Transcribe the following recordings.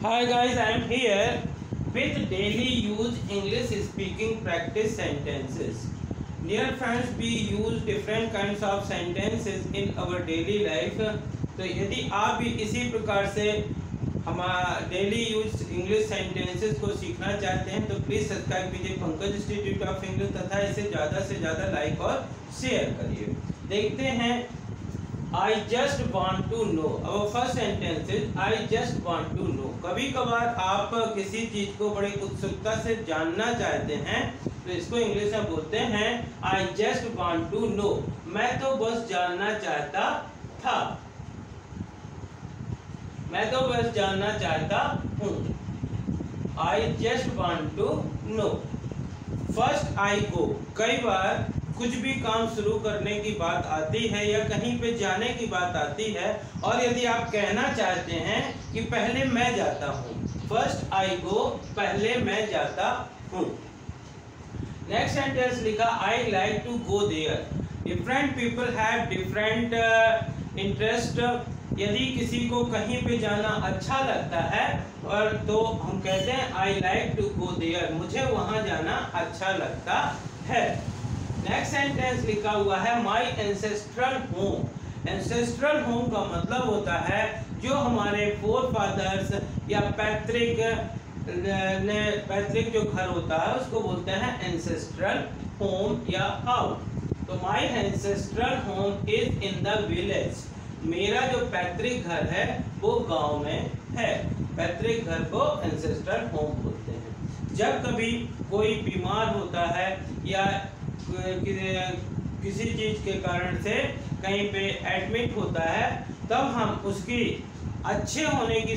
Hi guys, I am here with daily use English speaking practice sentences. Dear friends, we use different kinds of sentences in our daily life. तो यदि आप भी इसी प्रकार से हमारा डेली यूज इंग्लिश सेंटेंसेस को सीखना चाहते हैं तो प्लीज़ सब्सक्राइब कीजिए पंकज इंस्टीट्यूट ऑफ इंग्लिश तथा इसे ज़्यादा से ज़्यादा लाइक और शेयर करिए। देखते हैं I just want to know। Our first sentence is I just want to know। कभी कभार आप किसी चीज को बड़ी उत्सुकता से जानना चाहते हैं तो इसको इंग्लिश में बोलते हैं I just want to know। मैं तो बस जानना चाहता था, मैं तो बस जानना चाहता हूँ। I just want to know। First I go। कई बार कुछ भी काम शुरू करने की बात आती है या कहीं पे जाने की बात आती है और यदि आप कहना चाहते हैं कि पहले मैं जाता हूँ, फर्स्ट आई गो, पहले मैं जाता हूँ। नेक्स्ट सेंटेंस लिखा I like to go there. Different people have different interest. यदि किसी को कहीं पे जाना अच्छा लगता है और तो हम कहते हैं I like to go there, मुझे वहाँ जाना अच्छा लगता है। नेक्स्ट सेंटेंस लिखा हुआ है माई एंसेस्ट्रल होम। एंसेस्ट्रल होम का मतलब होता है जो हमारे फोर फादर्स या पैतृक जो घर होता है उसको बोलते हैं एंसेस्ट्रल होम या हाउस। तो my ancestral home is in the village. मेरा जो पैतृक घर है वो गांव में है। पैतृक घर को एंसेस्ट्रल होम बोलते हैं। जब कभी कोई बीमार होता है या किसी चीज के कारण से कहीं पे एडमिट होता है तब हम उसकी अच्छे होने की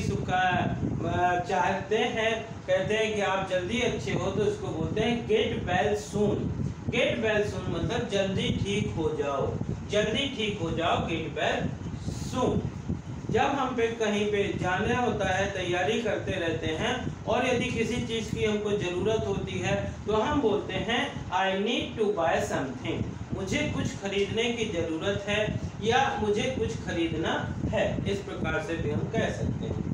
चाहते हैं, कहते हैं कि आप जल्दी अच्छे हो, तो उसको बोलते हैं get well soon. Get well soon मतलब जल्दी ठीक हो जाओ, जल्दी ठीक हो जाओ, गेट वेल सून। जब हम पे कहीं पे जाना होता है, तैयारी करते रहते हैं और यदि किसी चीज़ की हमको ज़रूरत होती है तो हम बोलते हैं I need to buy something. मुझे कुछ खरीदने की ज़रूरत है या मुझे कुछ खरीदना है, इस प्रकार से भी हम कह सकते हैं।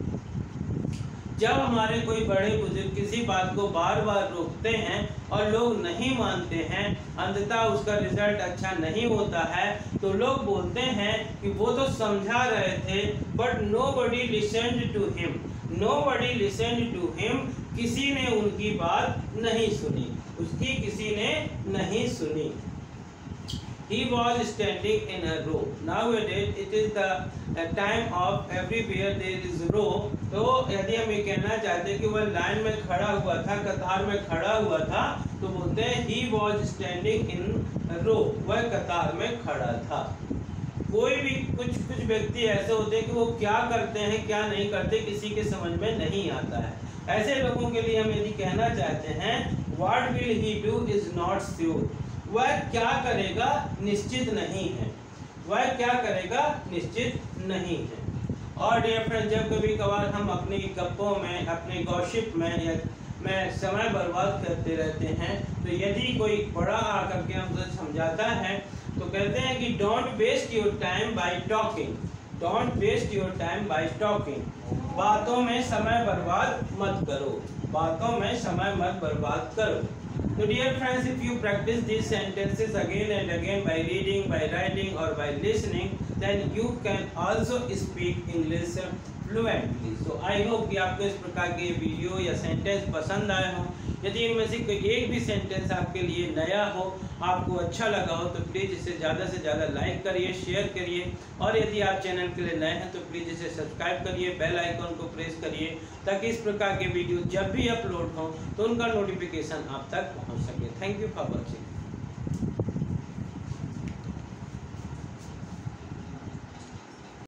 जब हमारे कोई बड़े बुजुर्ग किसी बात को बार बार रोकते हैं और लोग नहीं मानते हैं, अंततः उसका रिजल्ट अच्छा नहीं होता है, तो लोग बोलते हैं कि वो तो समझा रहे थे but nobody listened to him. Nobody listened to him, किसी ने उनकी बात नहीं सुनी, उसकी किसी ने नहीं सुनी। He was standing in a row। Nowadays it is the time of everywhere there is row। तो यदि हम ये कहना चाहते हैं कि वह लाइन में खड़ा हुआ था, कतार में खड़ा हुआ था, तो बोलते हैं he was standing in a row। वह कतार में खड़ा था। कोई भी कुछ व्यक्ति ऐसे होते हैं कि वो क्या करते हैं क्या नहीं करते किसी के समझ में नहीं आता है। ऐसे लोगों के लिए हम यदि कहना चाहते हैं what will he do is not sure। वह क्या करेगा निश्चित नहीं है, वह क्या करेगा निश्चित नहीं है। और डियर फ्रेंड, जब कभी कभार हम अपनी गप्पों में, अपने गॉसिप में समय बर्बाद करते रहते हैं, तो यदि कोई बड़ा आकर के हमसे समझाता है तो कहते हैं कि don't waste your time by talking. Don't waste your time by talking. बातों में समय बर्बाद मत करो, बातों में समय मत बर्बाद करो। So dear friends, if you practice these sentences again and again by reading, by writing or by listening, then you can also speak English fluently। So I hope कि आपको इस प्रकार के वीडियो या सेंटेंस पसंद आए हों। यदि इनमें से कोई एक भी सेंटेंस आपके लिए नया हो, आपको अच्छा लगा हो, तो प्लीज़ इसे ज़्यादा से ज़्यादा लाइक करिए, शेयर करिए। और यदि आप चैनल के लिए नए हैं तो प्लीज़ इसे सब्सक्राइब करिए, बेल आइकन को प्रेस करिए ताकि इस प्रकार के वीडियो जब भी अपलोड हों तो उनका नोटिफिकेशन आप तक पहुंच सके। Thank you for watching.